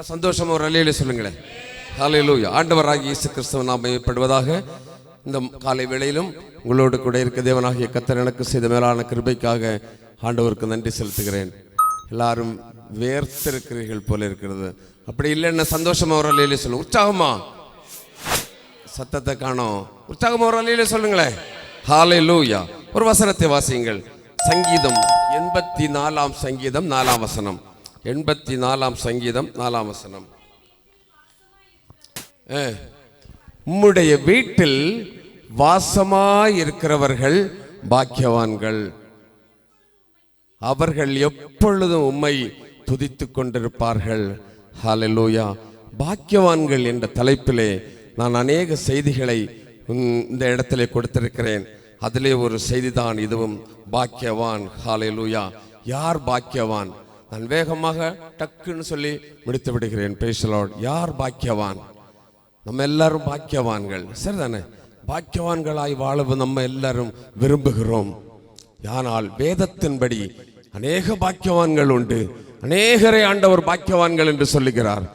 நல்லா சந்தோஷமா ஒரு அல்லேலூயா சொல்லுங்களேன். ஹல்லேலூயா. ஆண்டவராகிய இயேசு கிறிஸ்துவின் நாமம் மகிமைப்படுவதாக. இந்த காலை வேளையிலும் உங்களோடு கூட இருக்க தேவனாகிய கர்த்தர் எனக்கு செய்த மேலான கிருபைக்காக ஆண்டவருக்கு நன்றி செலுத்துகிறேன். எல்லாரும் வேர்த்திருக்கிறீர்கள் போல இருக்கிறது. அப்படி இல்லைன்னா சந்தோஷமா ஒரு அல்லேலூயா சொல்லுங்க. உற்சாகமா சத்தத்தை காணோம். உற்சாகமா ஒரு அல்லேலூயா சொல்லுங்களேன். ஹல்லேலூயா. ஒரு வசனத்தை வாசியுங்கள். சங்கீதம் 84 சங்கீதம் 4 வசனம். 84 சங்கீதம் 4 வசனம். உம்முடைய வீட்டில் வாசமாயிருக்கிறவர்கள் பாக்கியவான்கள், அவர்கள் எப்பொழுதும் உம்மை துதித்துக் கொண்டிருப்பார்கள். ஹல்லேலூயா. பாக்கியவான்கள் என்ற தலைப்பிலே நான் அநேக செய்திகளை இந்த இடத்திலே கொடுத்திருக்கிறேன். அதிலே ஒரு செய்திதான் இதுவும், பாக்கியவான். ஹல்லேலூயா. யார் பாக்கியவான்? நான் வேகமாக டக்குன்னு சொல்லி முடித்து விடுகிறேன். Price the Lord. யார் பாக்கியவான்? நம்ம எல்லாரும் பாக்கியவான்கள், சரிதானே? பாக்கியவான்களாய் வாழ நம்ம எல்லாரும் விரும்புகிறோம். ஆனால் வேதத்தின்படி அநேக பாக்கியவான்கள் உண்டு. அநேகரை ஆண்டவர் பாக்கியவான்கள் என்று சொல்லுகிறார்.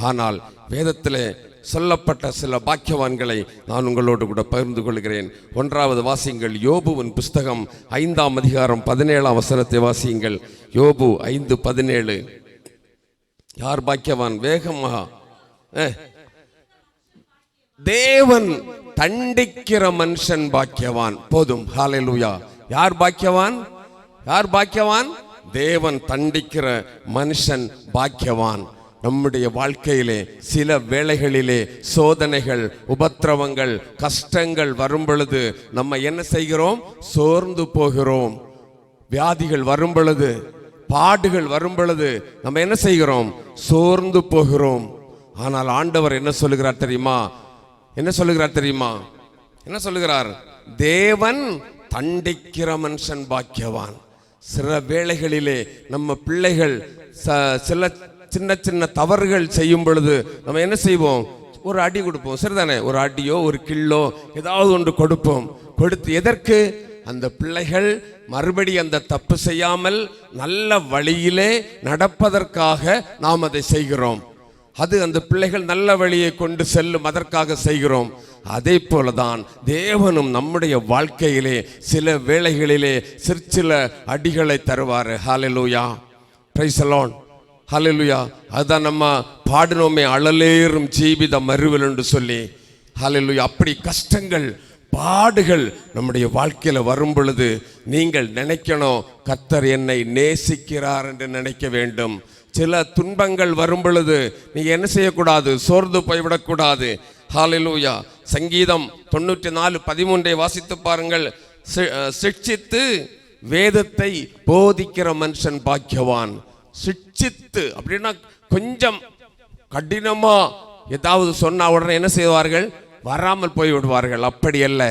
ஆனால் வேதத்திலே சொல்லப்பட்ட சில பாக்கியவான்களை நான் உங்களோடு கூட பகிர்ந்து கொள்கிறேன். ஒன்றாவது வாசியுங்கள். யோபுவின் புஸ்தகம் 5ஆம் அதிகாரம் 17ஆம் வசனத்தை வாசியுங்கள். யோபு 5:17. யார் பாக்கியவான்? வேகமாக. தேவன் தண்டிக்கிற மனுஷன் பாக்கியவான். போதும். ஹல்லேலூயா. யார் பாக்கியவான்? யார் பாக்கியவான்? தேவன் தண்டிக்கிற மனுஷன் பாக்கியவான். நம்முடைய வாழ்க்கையிலே சில வேளைகளிலே சோதனைகள், உபத்திரவங்கள், கஷ்டங்கள் வரும் பொழுது நம்ம என்ன செய்கிறோம்? சோர்ந்து போகிறோம். வியாதிகள் வரும் பொழுது, பாடுகள் வரும் பொழுது நம்ம என்ன செய்கிறோம்? சோர்ந்து போகிறோம். ஆனால் ஆண்டவர் என்ன சொல்லுகிறார் தெரியுமா? என்ன சொல்லுகிறார் தெரியுமா? என்ன சொல்லுகிறார்? தேவன் தண்டிக்கிற மனுஷன் பாக்கியவான். சில வேளைகளிலே நம்ம பிள்ளைகள் சில சின்ன சின்ன தவறுகள் செய்யும் பொழுது நம்ம என்ன செய்வோம்? ஒரு அடி கொடுப்போம், சரிதானே? ஒரு அடியோ ஒரு கிள்ளோ ஏதாவது ஒன்று கொடுப்போம். கொடுத்து எதற்கு? அந்த பிள்ளைகள் மறுபடி அந்த தப்பு செய்யாமல் நல்ல வழியிலே நடப்பதற்காக நாம் அதை செய்கிறோம். அது அந்த பிள்ளைகள் நல்ல வழியை கொண்டு செல்லும், அதற்காக செய்கிறோம். அதே போலதான் தேவனும் நம்முடைய வாழ்க்கையிலே சில வேளைகளிலே சிற்சில அடிகளை தருவார். Hallelujah. Praise the lord. Hallelujah. அதுதான் நம்ம பாடினோமே, அழலேறும் ஜீவித மறுவில் என்று சொல்லி. ஹல்லேலூயா. அப்படி கஷ்டங்கள், பாடுகள் நம்முடைய வாழ்க்கையில வரும் பொழுது நீங்கள் நினைக்கணும், கர்த்தர் என்னை நேசிக்கிறார் என்று நினைக்க வேண்டும். சில துன்பங்கள் வரும் பொழுது நீங்க என்ன செய்யக்கூடாது? சோர்ந்து போய்விடக்கூடாது. ஹல்லேலூயா. சங்கீதம் 94:13 வாசித்து பாருங்கள். சிட்சித்து வேதத்தை போதிக்கிற மனுஷன் பாக்கியவான். சிட்சித்து அப்படின்னா கொஞ்சம் கடினமா ஏதாவது சொன்னா உடனே என்ன செய்வார்கள்? வராமல் போய் விடுவார்கள். அப்படி அல்ல,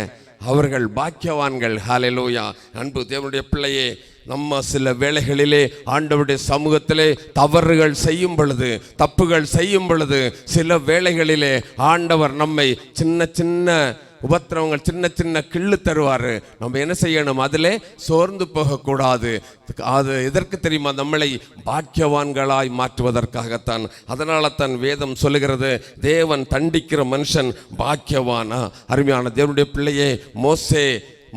அவர்கள் பாக்கியவான்கள். ஹல்லேலூயா. அன்பு தேவனுடைய பிள்ளையே, நம்ம சில வேளைகளிலே ஆண்டவருடைய சமூகத்திலே தவறுகள் செய்யும் பொழுது, தப்புகள் செய்யும் பொழுது, சில வேளைகளிலே ஆண்டவர் நம்மை சின்ன சின்ன உபத்திரவங்கள், சின்ன சின்ன கிள்ளு தருவார். நம்ம என்ன செய்யணும்? அதிலே சோர்ந்து போகக்கூடாது. அது எதற்கு தெரியுமா? நம்மளை பாக்கியவான்களாய் மாற்றுவதற்காகத்தான். அதனால தான் வேதம் சொல்லுகிறது, தேவன் தண்டிக்கிற மனுஷன் பாக்கியவான். அருமையான தேவனுடைய பிள்ளையே,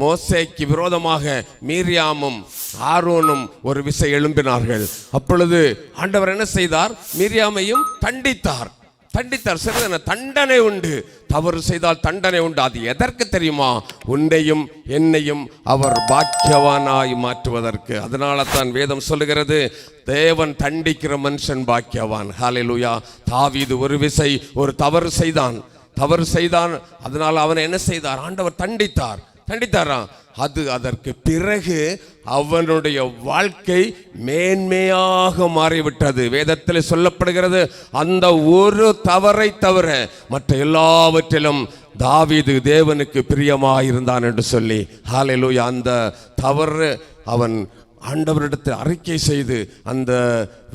மோசேக்கு விரோதமாக மீரியாமும் ஆரோனும் ஒரு விசை எழும்பினார்கள். அப்பொழுது ஆண்டவர் என்ன செய்தார்? மீரியாமையும் தண்டித்தார். சரிதான? தண்டனை உண்டு. தவறு செய்தால் தண்டனை உண்டு. அது எதற்கு தெரியுமா? உன்னையும் என்னையும் அவர் பாக்கியவானாய் மாற்றுவதற்கு. அதனால தான் வேதம் சொல்லுகிறது, தேவன் தண்டிக்கிற மனுஷன் பாக்கியவான். ஹல்லேலூயா. தாவீது ஒரு விசை ஒரு தவறு செய்தான். அதனால அவனை என்ன செய்தார்? ஆண்டவர் தண்டித்தாராம். அதற்கு பிறகு அவனுடைய வாழ்க்கை மேன்மையாக மாறிவிட்டது. வேதத்தில் சொல்லப்படுகிறது, அந்த ஒரு தவறை தவிர மற்ற எல்லாவற்றிலும் தாவீது தேவனுக்கு பிரியமாயிருந்தான் என்று சொல்லி. ஹல்லேலூயா. அந்த தவறு அவன் ஆண்டவரிடத்தில் அறிக்கை செய்து அந்த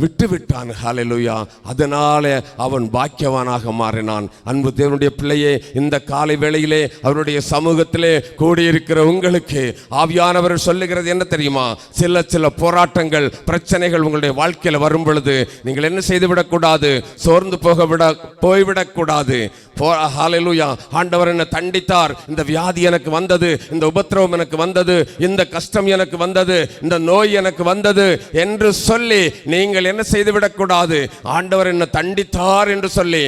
விட்டு விட்டான். ஹல்லேலூயா. அதனால அவன் பாக்கியவானாக மாறினான். அன்பு தேவனுடைய பிள்ளையே, இந்த காலை வேளையிலே அவருடைய சமூகத்திலே கூடியிருக்கிற உங்களுக்கு ஆவியானவர் சொல்லுகிறது என்ன தெரியுமா? சில போராட்டங்கள், பிரச்சனைகள் உங்களுடைய வாழ்க்கையில் வரும் பொழுது நீங்கள் என்ன செய்து விடக்கூடாது? சோர்ந்து போய்விடக்கூடாது. ஹல்லேலூயா. ஆண்டவர் என்னை தண்டித்தார், இந்த வியாதி எனக்கு வந்தது, இந்த உபத்திரவம் எனக்கு வந்தது, இந்த கஷ்டம் எனக்கு வந்தது, இந்த நோய் எனக்கு வந்தது என்று சொல்லி நீங்கள் என்ன செய்து விடக்கூடாது? ஆண்டவர் என்னை தண்டித்தார் என்று சொல்லி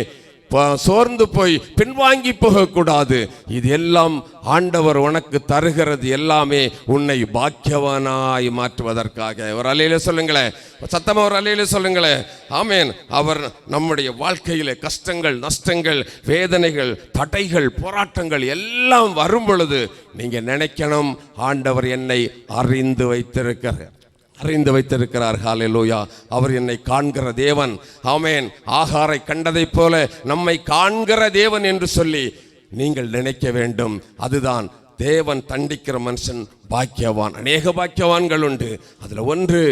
சோர்ந்து போய் பின்வாங்கி போகக்கூடாது. இது எல்லாம் ஆண்டவர் உனக்கு தருகிறது எல்லாமே உன்னை பாக்கியவானாய் மாற்றுவதற்காக. ஒரு அல்லேலூயா சொல்லுங்களேன், சத்தமா ஒரு அல்லேலூயா சொல்லுங்களேன். ஆமென். அவர் நம்முடைய வாழ்க்கையிலே கஷ்டங்கள், நஷ்டங்கள், வேதனைகள், தடைகள், போராட்டங்கள் எல்லாம் வரும் பொழுது நீங்க நினைக்கணும், ஆண்டவர் என்னை அறிந்து வைத்திருக்கிறார். ஹல்லேலூயா. அவர் என்னை காண்கிற தேவன். ஆமென். ஆகாரை கண்டதை போல நம்மை காண்கிற தேவன் என்று சொல்லி நீங்கள் நினைக்க வேண்டும். அதுதான் தேவன் தண்டிக்கிற மனுஷன் பாக்கியவான். அநேக பாக்கியவான்கள் உண்டு, அதுல ஒன்று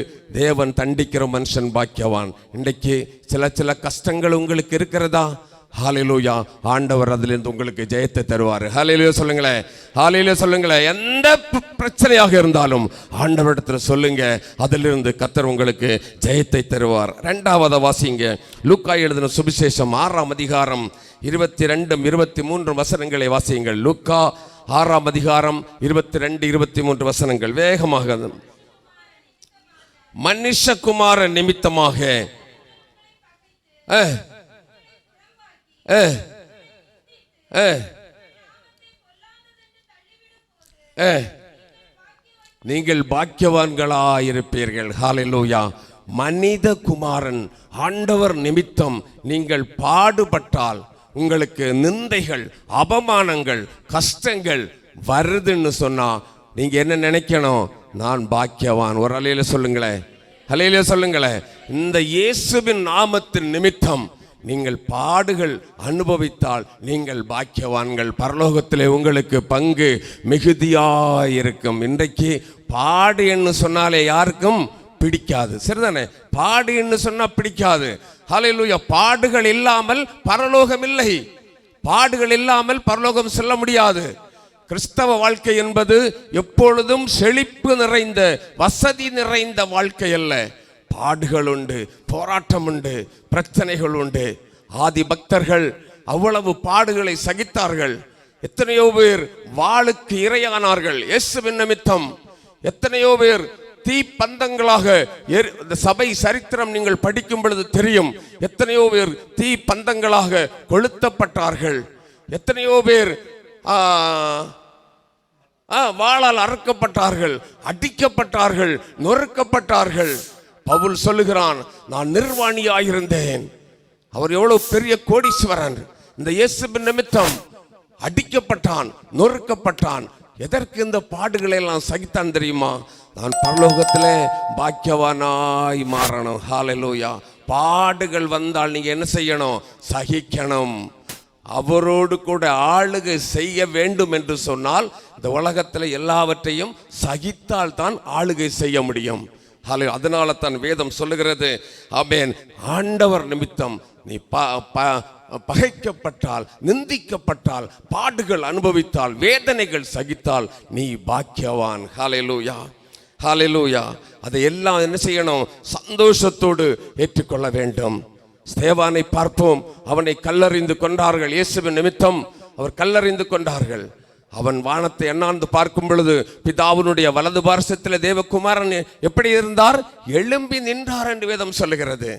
தேவன் தண்டிக்கிற மனுஷன் பாக்கியவான். இன்றைக்கு சில கஷ்டங்கள் உங்களுக்கு இருக்கிறதா? ஹல்லேலூயா. ஆண்டவர் அதிலிருந்து உங்களுக்கு ஜெயத்தை தருவார். ஹல்லேலூயா சொல்லுங்களேன், ஹல்லேலூயா சொல்லுங்களேன். எந்த பிரச்சனையாக இருந்தாலும் ஆண்டவரிடத்தில் சொல்லுங்க, அதிலிருந்து கர்த்தர் உங்களுக்கு ஜெயத்தை தருவார். இரண்டாவது வாசிங்க, லூக்கா எழுதின சுவிசேஷம் 6ஆம் அதிகாரம் 22, 23 வசனங்களை வாசியுங்கள். லூக்கா 6ஆம் அதிகாரம் 22, 23 வசனங்கள் வேகமாக. மனுஷகுமார நிமித்தமாக நீங்கள் பாக்கியவான்களாயிருப்பீர்கள். ஹல்லேலூயா. மனித குமாரன் ஆண்டவர் நிமித்தம் நீங்கள் பாடுபட்டால் உங்களுக்கு நிந்தைகள், அவமானங்கள், கஷ்டங்கள் வருதுன்னு சொன்னா நீங்க என்ன நினைக்கணும்? நான் பாக்கியவான். ஒரு அல்லேலூயா சொல்லுங்களேன், அல்லேலூயா சொல்லுங்களேன். இந்த இயேசுவின் நாமத்தின் நிமித்தம் நீங்கள் பாடுகள் அனுபவித்தால் நீங்கள் பாக்கியவான்கள். பரலோகத்திலே உங்களுக்கு பங்கு மிகுதியாயிருக்கும். இன்றைக்கு பாடு என்று சொன்னாலே யாருக்கும் பிடிக்காது, சரிதானே? பாடு என்று சொன்னா பிடிக்காது. ஹல்லேலூயா. பாடுகள் இல்லாமல் பரலோகம் இல்லை. பாடுகள் இல்லாமல் பரலோகம் செல்ல முடியாது. கிறிஸ்தவ வாழ்க்கை என்பது எப்பொழுதும் செழிப்பு நிறைந்த, வசதி நிறைந்த வாழ்க்கை அல்ல. பாடுகள் உண்டு, போராட்டம் உண்டு, பிரச்சனைகள் உண்டு. ஆதி பக்தர்கள் அவ்வளவு பாடுகளை சகித்தார்கள். எத்தனையோ பேர் வாளுக்கு இரையானார்கள் இயேசுவின் நிமித்தம். எத்தனையோ பேர் தீ பந்தங்களாக, சபை சரித்திரம் நீங்கள் படிக்கும் பொழுது தெரியும். எத்தனையோ பேர் தீ பந்தங்களாக கொளுத்தப்பட்டார்கள். எத்தனையோ பேர் வாளால் அறுக்கப்பட்டார்கள், அடிக்கப்பட்டார்கள், நொறுக்கப்பட்டார்கள். பவுல் சொல்லுகிறான், நான் நிர்வாணியாயிருந்தேன். அவர் எவ்வளவு பெரிய கோடீஸ்வரன். இந்த இயேசுவின் நிமித்தம் அடிக்கப்பட்டான், நொறுக்கப்பட்டான். எதற்கு இந்த பாடுகளை எல்லாம் சகித்தான் தெரியுமா? நான் பரலோகத்திலே பாக்கியவானாய் மாறணும். ஹல்லேலூயா. பாடுகள் வந்தால் நீங்க என்ன செய்யணும்? சகிக்கணும். அவரோடு கூட ஆளுகை செய்ய வேண்டும் என்று சொன்னால் இந்த உலகத்தில் எல்லாவற்றையும் சகித்தால் தான் ஆளுகை செய்ய முடியும். அதனால தான் வேதம் சொல்லுகிறது, ஆமென், ஆண்டவர் நிமித்தம் நீ பகைக்கப்பட்டால், நிந்திக்கப்பட்டால், பாடுகள் அனுபவித்தால், வேதனைகள் சகித்தால் நீ பாக்கியவான். ஹல்லேலூயா, ஹல்லேலூயா. அதை எல்லாம் என்ன செய்யணும்? சந்தோஷத்தோடு ஏற்றுக்கொள்ள வேண்டும். ஸ்தேவானை பார்ப்போம். அவனை கல்லறிந்து கொண்டார்கள். இயேசுவின் நிமித்தம் அவர் கல்லறிந்து கொண்டார்கள். அவன் வானத்தை எண்ணாந்து பார்க்கும் பொழுது பிதாவினுடைய வலது பார்சத்தில் தேவகுமாரன் எப்படி இருந்தார்? எழும்பி நின்றார் என்று வேதம் சொல்லுகிறது.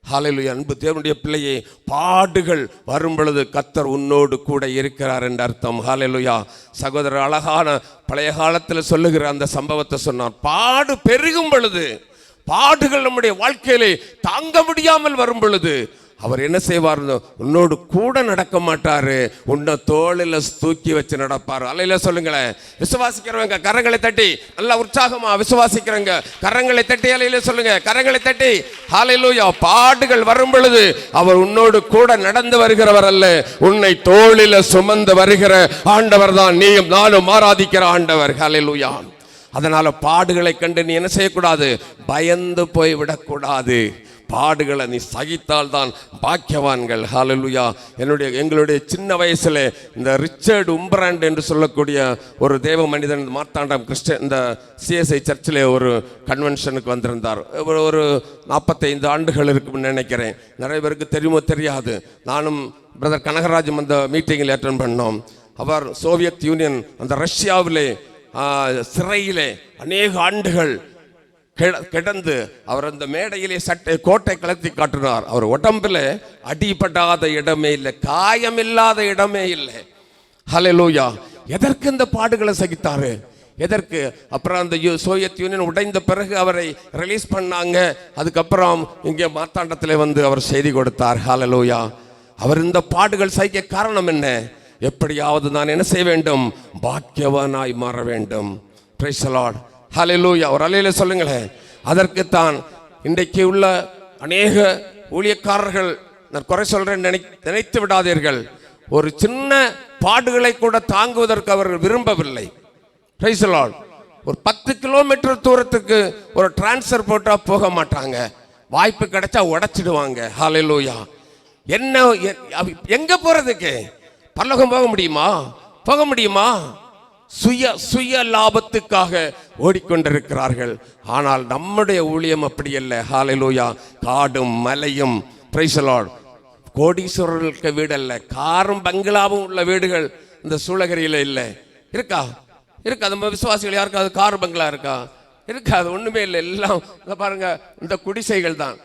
ஹல்லேலூயா. அன்பு தேவனுடைய பிள்ளையே, பாடுகள் வரும் பொழுது கர்த்தர் உன்னோடு கூட இருக்கிறார் என்று அர்த்தம். ஹல்லேலூயா. சகோதரர் அழகான பழைய காலத்தில் சொல்லுகிற அந்த சம்பவத்தை சொன்னார். பாடு பெருகும் பொழுது, பாடுகள் நம்முடைய வாழ்க்கையிலே தாங்க முடியாமல் வரும் பொழுது அவர் என்ன செய்வார்? உன்னோடு கூட நடக்க மாட்டாரு, உன்னை தோளில் தூக்கி வச்சு நடப்பார். அல்லையில சொல்லுங்களேன். விசுவாசிக்கிறவங்க கரங்களை தட்டி நல்லா உற்சாகமா விசுவாசிக்கிறவங்க கரங்களை தட்டி அல்லையில சொல்லுங்க, கரங்களை தட்டி ஹல்லேலூயா. பாடுகள் வரும் பொழுது அவர் உன்னோடு கூட நடந்து வருகிறவர் அல்ல, உன்னை தோளில் சுமந்து வருகிற ஆண்டவர் தான் நீயும் நானும் ஆராதிக்கிற ஆண்டவர். ஹல்லேலூயா. அதனால பாடுகளை கண்டு நீ என்ன செய்யக்கூடாது? பயந்து போய் விடக்கூடாது. பாடுகளை நீ சகித்தால் தான் பாக்கியவான்கள். ஹalleluya. எங்களுடைய சின்ன வயசுல இந்த ரிச்சர்ட் உம்பராண்ட் என்று சொல்லக்கூடிய ஒரு தேவ மனிதன் மார்த்தாண்டம் கிறிஸ்டியன் இந்த சிஎஸ்ஐ சர்ச்சில் ஒரு கன்வென்ஷனுக்கு வந்திருந்தார். ஒரு 45 ஆண்டுகள் இருக்குன்னு நினைக்கிறேன். நிறைய பேருக்கு தெரியுமோ தெரியாது. நானும் பிரதர் கனகராஜும் அந்த மீட்டிங்கில் அட்டெண்ட் பண்ணோம். அவர் சோவியத் யூனியன் அந்த ரஷ்யாவிலே சிறையிலே அநேக ஆண்டுகள் கிடந்து அவர் அந்த மேடையிலே கோட்டை கலத்தி காட்டினார். அவர் உடம்புல அடிபடாத இடமே இல்லை, காயமில்லாத இடமே இல்லை. ஹல்லேலூயா. எதற்கு இந்த பாடுகளை சகித்தாரு? எதற்கு? அப்புறம் அந்த சோவியத் யூனியன் உடைந்த பிறகு அவரை ரிலீஸ் பண்ணாங்க. அதுக்கப்புறம் இங்கே மார்த்தாண்டத்தில் வந்து அவர் செய்தி கொடுத்தார். ஹல்லேலூயா. அவர் இந்த பாடுகள் சகிக்க காரணம் என்ன? எப்படியாவது நான் என்ன செய்ய வேண்டும்? பாக்கியவானாய் மாற வேண்டும். Praise the lord. ஹல்லேலூயா. ஒரு அல்லேலூயா சொல்லுங்களேன். அதற்குத்தான் இன்றைக்கு உள்ள அநேக ஊழியக்காரர்கள், நான் குறை சொல்றேன் நினைத்து விடாதீர்கள், ஒரு சின்ன பாடுகளை கூட தாங்குவதற்கு அவர்கள் விரும்பவில்லை. Price the Lord. ஒரு 10 கிலோமீட்டர் தூரத்துக்கு ஒரு டிரான்ஸ்ஃபர் போட்டா போக மாட்டாங்க. வாய்ப்பு கிடைச்சா உடைச்சிடுவாங்க. ஹல்லேலூயா. என்ன எங்க போறதுக்கு? பரலோகம் போக முடியுமா? போக முடியுமா? சுய லாபத்துக்காக ஓடிக்கொண்டிருக்கிறார்கள். ஆனால் நம்முடைய ஊழியம் அப்படி அல்ல. ஹல்லேலூயா. காடும் மலையும், பிரைஸ் தி லார்ட், கோடீஸ்வரர்களுக்கு வீடு அல்ல, காரும் பங்களாவும் உள்ள வீடுகள் இந்த சூளகிரியில இல்லை. இருக்கா? இருக்காது. நம்ம விசுவாசிகள் யாருக்காது கார் பங்களா இருக்கா? இருக்காது. ஒண்ணுமே இல்லை. எல்லாம் பாருங்க, இந்த குடிசைகள் தான்.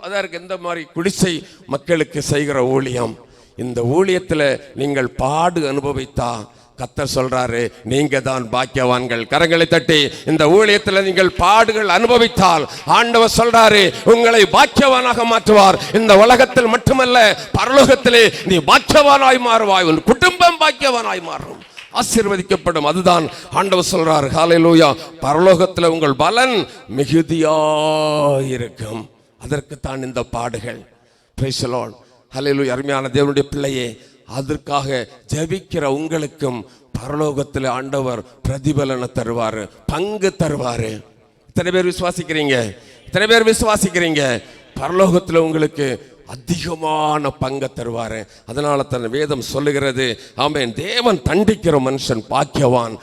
அதான் இருக்கு. இந்த மாதிரி குடிசை மக்களுக்கு செய்கிற ஊழியம். இந்த ஊழியத்தில் நீங்கள் பாடு அனுபவித்தா கர்த்தர் சொல்றாரு, நீங்க தான் பாக்கியவான்கள். கரங்களை தட்டி இந்த ஊழியத்தில் நீங்கள் பாடுகள் அனுபவித்தால் ஆண்டவர் சொல்றாரு, உங்களை பாக்கியவானாக மாற்றுவார். இந்த உலகத்தில் மட்டுமல்ல, பரலோகத்திலே நீ பாக்கியவானாய் மாறுவாய். உன் குடும்பம் பாக்கியவானாய் மாறும், ஆசீர்வதிக்கப்படும். அதுதான் ஆண்டவர் சொல்றார். ஹல்லேலூயா. பரலோகத்தில் உங்கள் பலன் மிகுதியாயிருக்கும். அதற்குத்தான் இந்த பாடுகள். Praise the lord. ஹல்லேலூயா. அருமையான தேவனுடைய பிள்ளையே, அதற்காக ஜெபிக்கிற உங்களுக்கும் பரலோகத்தில் ஆண்டவர் பிரதிபலனை தருவாரு, பங்கு தருவாரு. இத்தனை பேர் விசுவாசிக்கிறீங்க? இத்தனை பேர் விசுவாசிக்கிறீங்க? பரலோகத்தில் உங்களுக்கு அதிகமான பங்கு தருவாரு. அதனால தன் வேதம் சொல்லுகிறது, ஆமென், தேவன் தண்டிக்கிற மனுஷன் பாக்கியவான்.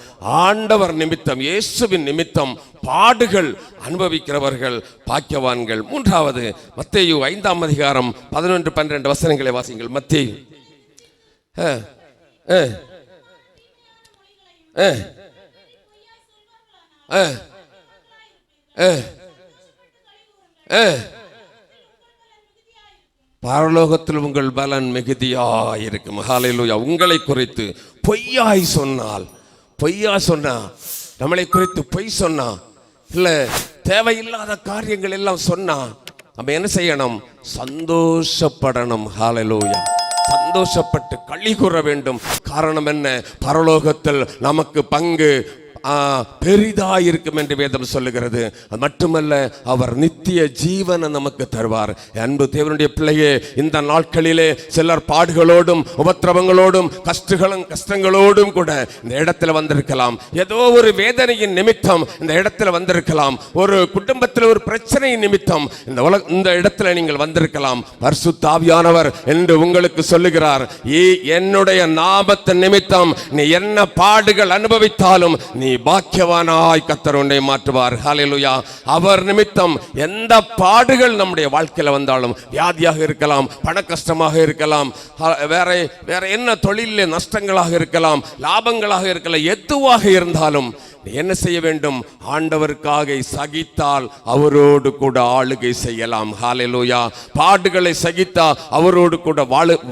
ஆண்டவர் நிமித்தம், இயேசுவின் நிமித்தம் பாடுகள் அனுபவிக்கிறவர்கள் பாக்கியவான்கள். மூன்றாவது, மத்தேயு 5ஆம் அதிகாரம் 11-12 வசனங்களை வாசிங்கள். மத்தேயு பரலோகத்தில் உங்கள் பலன் மிகுதியாயிருக்கும். ஹல்லேலூயா. உங்களை குறித்து பொய்யாய் சொன்னால், சொன்னா, நம்மளை குறித்து பொய் சொன்னா, இல்ல தேவையில்லாத காரியங்கள் எல்லாம் சொன்னா, நம்ம என்ன செய்யணும்? சந்தோஷப்படணும். ஹல்லேலூயா. சந்தோஷப்பட்டு களி கூற வேண்டும். காரணம் என்ன? பரலோகத்தில் நமக்கு பங்கு பெரிதாயிருக்கும் என்று வேதம் சொல்லுகிறது. அது மட்டுமல்ல, அவர் நித்திய ஜீவனை நமக்கு தருவார். அன்பு தேவனுடைய பிள்ளையே, இந்த நாட்களிலே சிலர் பாடுகளோடும் உபத்திரவங்களோடும் கஷ்டங்களோடும் கூட இந்த இடத்துல வந்திருக்கலாம். ஏதோ ஒரு வேதனையின் நிமித்தம் இந்த இடத்துல வந்திருக்கலாம். ஒரு குடும்பத்தில் ஒரு பிரச்சனை நிமித்தம் இந்த இடத்துல நீங்கள் வந்திருக்கலாம். பரிசுத்த ஆவியானவர் என்று உங்களுக்கு சொல்லுகிறார், என்னுடைய நாமத்தின் நிமித்தம் நீ என்ன பாடுகள் அனுபவித்தாலும் நீ பாக்கியவானாய் கர்த்தர் உன்னை மாற்றுவார். ஹல்லேலூயா. அவர் நிமித்தம் எந்த பாடுகள் நம்முடைய வாழ்க்கையில் வந்தாலும், வியாதியாக இருக்கலாம், பண கஷ்டமாக இருக்கலாம், வேற என்ன தொழிலில் நஷ்டங்களாக இருக்கலாம், லாபங்களாக இருக்கலாம், எதுவாக இருந்தாலும் என்ன செய்ய வேண்டும்? ஆண்டவருக்காக சகித்தால் அவரோடு கூட ஆளுகை செய்யலாம். ஹல்லேலூயா. பாடுகளை சகித்தா அவரோடு கூட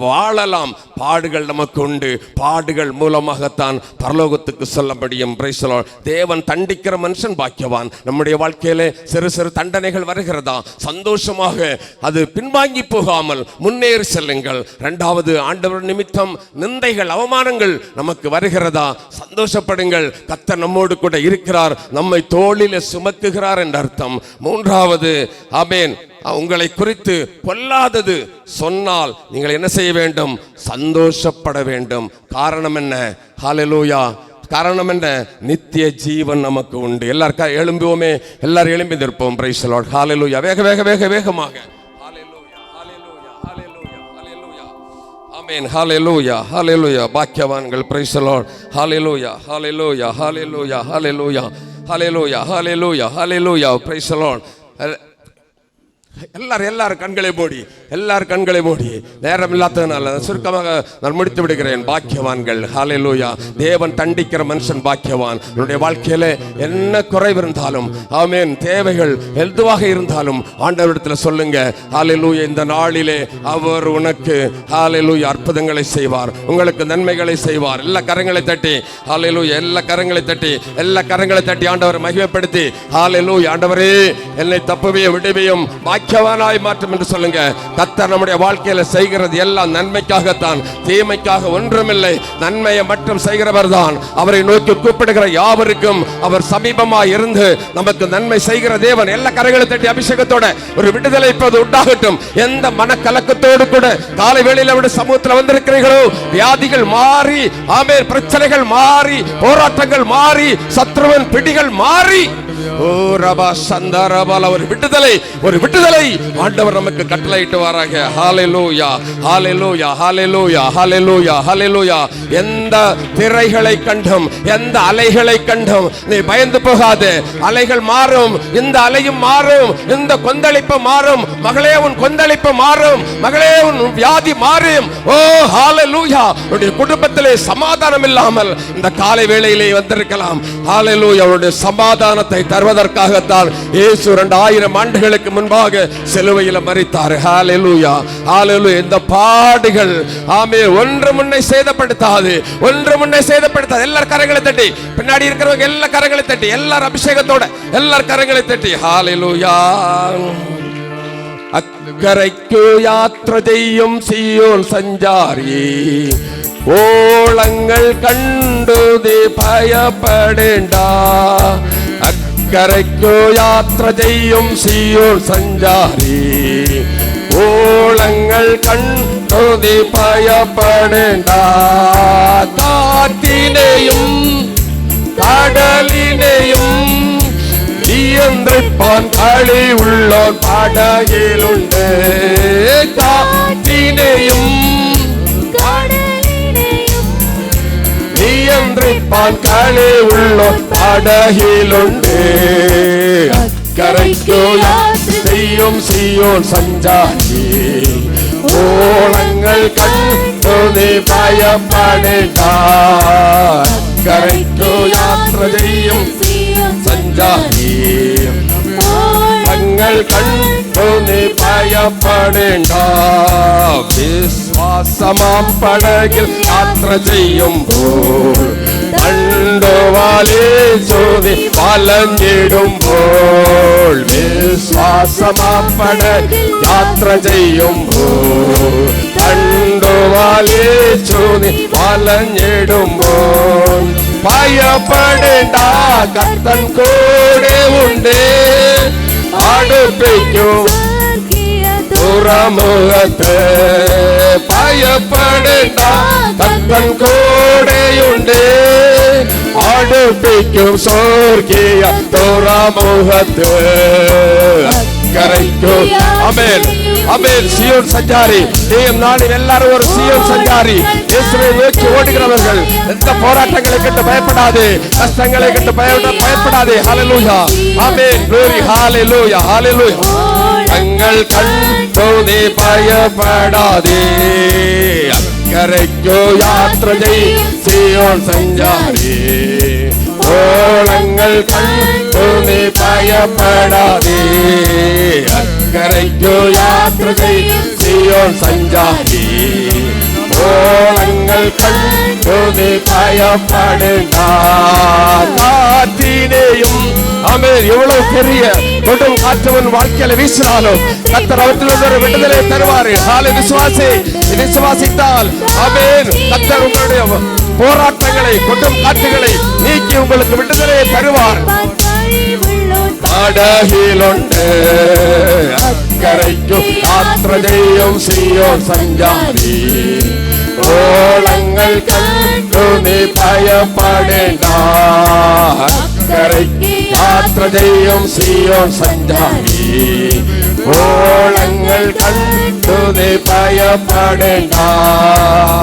வாழலாம். பாடுகள் நமக்கு உண்டு. பாடுகள் மூலமாகத்தான் பரலோகத்துக்கு சொல்ல முடியும். Price the Lord. தேவன் தண்டிக்கிற மனுஷன் பாக்கியவான். நம்முடைய வாழ்க்கையிலே சிறு சிறு தண்டனைகள் வருகிறதா, சந்தோஷமாக அது பின்வாங்கி போகாமல் முன்னேறி செல்லுங்கள். இரண்டாவது, ஆண்டவர் நிமித்தம் நிந்தைகள், அவமானங்கள் நமக்கு வருகிறதா, சந்தோஷப்படுங்கள். கர்த்தர் நம்மோடு கூட இருக்கிறார், நம்மை தோளிலே சுமக்குகிறார் என்ற அர்த்தம். மூன்றாவது, ஆமென், உங்களை குறித்து பொல்லாதது சொன்னால் நீங்கள் என்ன செய்ய வேண்டும்? சந்தோஷப்பட வேண்டும். காரணம் என்ன? ஹல்லேலூயா. காரணம் என்ன? நித்திய ஜீவன் நமக்கு உண்டு. எல்லாரும் எழும்புவோமே, எல்லாரும் எழும்பி நிற்போம். Praise the lord. ஹல்லேலூயா. வேகமாக ஆமென். ஹalleluya ஹalleluya. பாக்கியவான்கள். praise the Lord. Hallelujah hallelujah hallelujah hallelujah hallelujah hallelujah hallelujah. praise the Lord. எல்லாரும் கண்களை மூடி, எல்லாரும் கண்களை மூடி. நேரம் இல்லாததுனால சுருக்கமாக நான் முடித்து விடுகிறேன். பாக்கியவான்கள். ஹalleluya. தேவன் தண்டிக்கிற மனுஷன் பாக்கியவான். உன்னுடைய வாழ்க்கையில என்ன குறைவு இருந்தாலும், ஆமென், தேவைகள் எதுவாக இருந்தாலும் ஆண்டவரிடத்தில் சொல்லுங்க. ஹalleluya. இந்த நாளிலே அவர் உனக்கு ஹalleluya அற்புதங்களை செய்வார், உங்களுக்கு நன்மைகளை செய்வார். எல்லா கரங்களை தட்டி ஹalleluya, எல்லா கரங்களை தட்டி, எல்லா கரங்களை தட்டி ஆண்டவரை மகிமைப்படுத்தி ஹalleluya. ஆண்டவரே, என்னை தப்புவியும் விடுவியும் பாக்கியவானாய் மாற்றும் என்று சொல்லுங்க. கர்த்தர் நம்முடைய வாழ்க்கையில செய்கிறது எல்லாம் நன்மைக்காகத்தான், தீமைக்காக ஒன்றுமில்லை. நன்மையை மட்டும் செய்கிறவர் தான். அவரை நோக்கி கூப்பிடுகிற யாவருக்கும் அவர் சமீபமாய் இருந்து நமக்கு நன்மை செய்கிற தேவன். எல்லா கரங்களை தட்டி அபிஷேகத்தோட ஒரு விடுதலை இப்போது உண்டாகட்டும். எந்த மனக்கலக்கத்தோடு கூட காலை வேளையில அவருடைய சமூகத்தில் வந்திருக்கிறீர்களோ, வியாதிகள் மாறி, ஆமென், பிரச்சனைகள் மாறி, போராட்டங்கள் மாறி, சத்ருவின் பிடிகள் மாறி, ஓ ரபா சந்தரபால ஒரு விடுதலை, ஒரு விடுதலை ஆண்டவர் நமக்கு கட்டளையிட்டு வராங்க. ஹalleluya ஹalleluya ஹalleluya ஹalleluya ஹalleluya. எந்த திரைகளை கண்டும், எந்த அலைகளை கண்டும் நீ பயந்து போகாதே. அலைகள் மாறும், இந்த அலையும் மாறும், இந்த கொந்தளிப்பு மாறும். மகளே, உன் கொந்தளிப்பு மாறும். மகளே, உன் வியாதி மாறும். ஓ ஹalleluya. உன்னுடைய குடும்பத்திலே சமாதானம் இல்லாமல் இந்த காலை வேளையிலே வந்திருக்கலாம். ஹalleluya. உன்னுடைய சமாதானத்தை தருவதற்காகத்தான் இயேசு 2000 ஆண்டுகளுக்கு முன்பாக சிலுவையில் மரித்தார். ஹalleluya ஹalleluya. இந்த பாடுகள், ஆமென், ஒன்று முன்னை சேதப்படுத்தாது, ஒன்று முன்னை சேதப்படுத்தாது. எல்லார் கரங்களை தட்டி, பின்னாடி இருக்கிறவங்க எல்லா கரங்களை தட்டி, எல்லார் அபிஷேகத்தோட எல்லார் கரங்களை தட்டி ஹalleluya. அக்கரைக்கு யாத்திரை செய்யும் சீயோன் சஞ்சாரி, ஓளங்கள் கண்டு பயப்படேண்டா. அக்கரைக்கு யாத்திரை செய்யும் சீயோன் சஞ்சாரி, ஓளங்கள் கண்டு பயப்படேண்டா. காற்றினையும் கடலினையும் நியந்திரிப்பான் களி உள்ளோன் படகிலுண்டு. காற்றினையும் நியந்திரிப்பான் களி உள்ளோன் படகிலுண்டு. அக்கரைக்கு செய்யும் சீயோன் சஞ்சாரி, ஓளங்கள் கண்டு பயப்படேண்டா. அக்கரைக்கு யாத்திரை செய்யும் சஞ்சாரி, தங்கள் கண்டு பயப்படேண்டா. விசுவாசமாம் படகில் யாத்திரை செய்யும் போல் கண்டுவாலே சோதி வலஞ்சிடும் போல். விசுவாசமாம் படகில் யாத்திரை செய்யும் போல் கண்டுவாலே சோதி வலஞ்சிடும் போல். பயப்படேண்டா, கர்த்தன் கூட உண்டு. அடுப்பிக்கும் துறைமுகத்து பயப்படேண்டா, கர்த்தன் கூட உண்டு. அடுப்பிக்கும் சொர்க்கிய துறைமுகத்து. அக்கரைக்கு ஆமென் ஆமென். சீயோன் சஞ்சாரி, நீயும் நானும் எல்லாரும் ஒரு சீயோன் சஞ்சாரி. இயேசுவை நோக்கி ஓடுகிறவர்கள். எந்த போராட்டங்களை கண்டு பயப்படாதே, கஷ்டங்களை கண்டு பயப்படாதே. ஹalleluya ஆமென். glory ஹalleluya ஹalleluya. தங்கள் கண்டு பயப்படாதே. அக்கரைக்கு யாத்திரை சீயோன் சஞ்சாரி, ஓளங்கள் கண்டு பயப்படாதே. அக்கரைக்கு யாத்திரை சீயோன் சஞ்சாரி, ஓளங்கள் கண்டு பயப்படேண்டா. காற்றினையும், ஆமென், எவ்வளவு பெரிய கொடும் காற்றவன் வாழ்க்கையில வீசினாலும் கர்த்தர் அவற்றிலிருந்து ஒரு விடுதலை தருவார். விசுவாசித்தால் ஆமென், கர்த்தர் உங்களுடைய போராட்டங்களை, கொடும் காற்றுகளை நீக்கி உங்களுக்கு விடுதலையை தருவார். படகிலுண்டு அக்கரைக்கு யாத்திரை செய்யும் சீயோன் சஞ்சாரி, ஓளங்கள் கண்டு பயப்படேண்டா. அக்கரைக்கு யாத்திரை செய்யும் சீயோன் சஞ்சாரி, ஓலங்கள் கண்டுதே பயப்படேண்டா.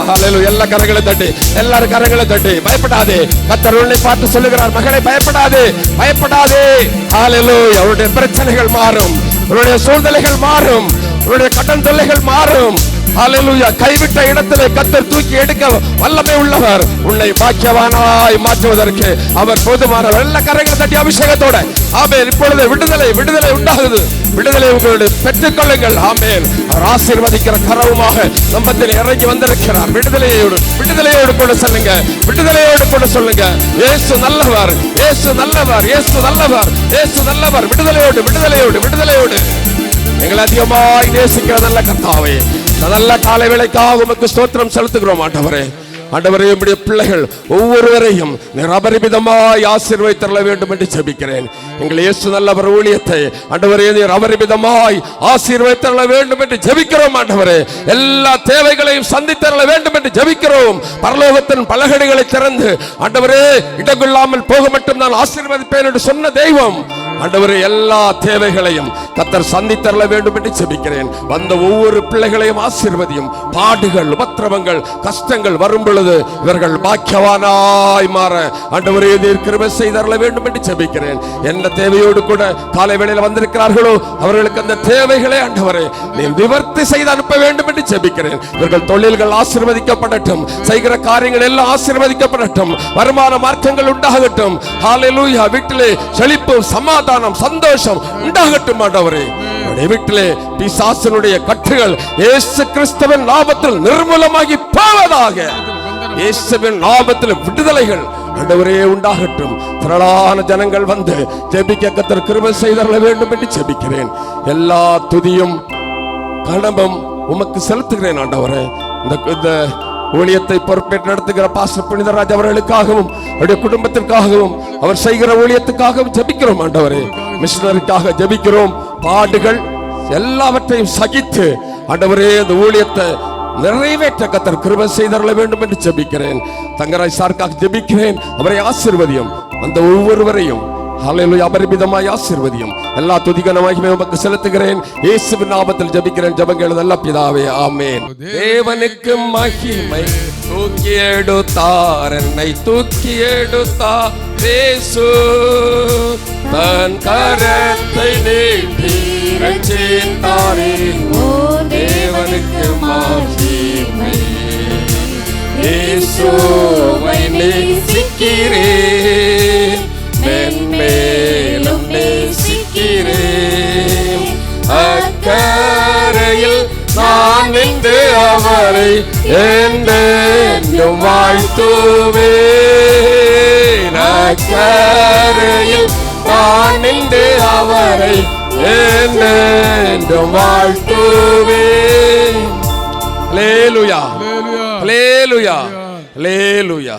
ஹல்லேலூயா. எல்லா கரங்களை தட்டி, எல்லாரும் கரங்களை தட்டி, பயப்படாதே. கர்த்தர் உன்னை பார்த்து சொல்லுகிறார், மகனே பயப்படாதே, பயப்படாதே. ஹல்லேலூயா. உன்னுடைய பிரச்சனைகள் மாறும், உன்னுடைய சூழ்நிலைகள் மாறும், உன்னுடைய கடன் தொல்லைகள் மாறும். ஹல்லேலூயா. கைவிட்ட இடத்திலே கர்த்தர் தூக்கி எடுக்க வல்லமை உள்ளவர். உன்னை பாக்கியவானாய் மாற்றுவதற்கு அவர் போதுமானவர். எல்லா கரங்களை தட்டி அபிஷேகத்தோட ஆமென். இப்பொழுது விடுதலை, விடுதலை உண்டாகுது. விடுதலை உங்களுடைய பெற்றுக் கொள்ளுங்கள். ஆமென். அவர் ஆசீர்வதிக்கிற கரவுமாக நம்மத்தில் இறங்கி வந்திருக்கிறார். விடுதலையோடு, விடுதலையோடு கூட சொல்லுங்க, விடுதலையோடு கூட சொல்லுங்க. இயேசு நல்லவர், இயேசு நல்லவர், இயேசு நல்லவர், இயேசு நல்லவர். விடுதலையோடு, விடுதலையோடு, விடுதலையோடு. எங்களை அதிகமாய் நேசிக்கிற நல்ல கர்த்தாவே, நல்ல காலை வேளைக்காக உமக்கு ஸ்தோத்திரம் செலுத்துகிறோம் ஆண்டவரே. ஆண்டவரே, உம்முடைய பிள்ளைகள் ஒவ்வொருவரையும் நீர் அபரிமிதமாய் ஆசீர்வதித்தருள வேண்டும் என்று ஜெபிக்கிறேன். எங்கள் இயேசு நல்லவர் ஊழியத்தை ஆண்டவரே நீர் அபரிமிதமாய் ஆசீர்வதித்தருள வேண்டும் என்று ஜெபிக்கிறோம் ஆண்டவரே. எல்லா தேவைகளையும் சந்தித்தருள வேண்டும் என்று ஜெபிக்கிறோம். பரலோகத்தின் பலகடிகளை திறந்து ஆண்டவரே இடங்கொள்ளாமல் போக மட்டும் நான் ஆசீர்வதிப்பேன் என்று சொன்ன தெய்வம் ஆண்டவரே, எல்லா தேவைகளையும் கர்த்தர் சந்தித்தருள வேண்டும் என்று ஜெபிக்கிறேன். வந்த ஒவ்வொரு பிள்ளைகளையும் ஆசீர்வதியும். பாடுகள், உபத்திரவங்கள், கஷ்டங்கள் வரும் பொழுது இவர்கள் பாக்கியவானாய் மாற ஆண்டவரே நீர் கிருபை செய்தருள வேண்டும் என்று ஜெபிக்கிறேன். என்ன தேவையோடு கூட காலை வேளையில் வந்திருக்கிறார்களோ அவர்களுக்கு அந்த தேவைகளை ஆண்டவரே நீர் நிவர்த்தி செய்து அனுப்ப வேண்டும் என்று ஜெபிக்கிறேன். இவர்கள் தொழில்கள் ஆசீர்வதிக்கப்படட்டும், செய்கிற காரியங்கள் எல்லாம் ஆசீர்வதிக்கப்படட்டும், வருமான மார்க்கங்கள் உண்டாகட்டும். ஹல்லேலூயா. வீட்டிலே செழிப்பு, சமாதானம், சந்தோஷம் உண்டாகட்டும் ஆண்டவரே. வீட்டிலே பிசாசினுடைய கட்டுகள் இயேசு கிறிஸ்துவின் நாமத்தில் நிர்மூலமாகி போவதாக. இயேசுவின் நாமத்தில் விடுதலைகள் ஆண்டவரே உண்டாகட்டும். திரளான ஜனங்கள் வந்து ஜெபிக்க கர்த்தர் கிருபை செய்தருள வேண்டும் என்று ஜெபிக்கிறேன். எல்லா துதியும் கனமும் உமக்கு செலுத்துகிறேன் ஆண்டவரே. இந்த ஊழியத்தை பொறுப்பேற்று நடத்துகிற பாஸ்டர் புனிதராஜ் அவர்களுக்காகவும் அவருடைய குடும்பத்திற்காகவும் அவர் செய்கிற ஊழியத்துக்காகவும் ஜெபிக்கிறோம் ஆண்டவரே. மிஷனரிக்காக ஜெபிக்கிறோம். பாடுகள் எல்லாவற்றையும் சகித்து ஆண்டவரே இந்த ஊழியத்தை நிறைவேற்ற கர்த்தர் கிருபை செய்தருள வேண்டும் என்று ஜெபிக்கிறேன். தங்கராஜ் சார்க்காக ஜெபிக்கிறேன். அவரை ஆசீர்வதியும். அந்த ஒவ்வொருவரையும் ஹல்லேலூயா அபரிமிதமாய் ஆசீர்வதியும். எல்லா துதிகன மகிமையும் உமக்கு செலுத்துகிறேன். இயேசுவின் நாமத்தில் ஜெபிக்கிறேன். ஜெபங்கள் நல்ல பிதாவே, ஆமென். தேவனுக்கு மகிமை. தூக்கி எடுத்தார், என்னை தூக்கி எடுத்தார் இயேசு. தன் கரத்தை நீட்டி ரட்சித்தாரே. தேவனுக்கு மகிமை. இயேசுவை நேசிக்கிறேன், மென்மேலும் நேசிக்கிறேன். அக்கரையில் நான் நின்று அவரை என்றென்றும் வாழ்த்துவேன். அக்கரையில் நான் நின்று அவரை என்றென்றும் வாழ்த்துவேன். ஹல்லேலூயா, ஹல்லேலூயா, ஹல்லேலூயா.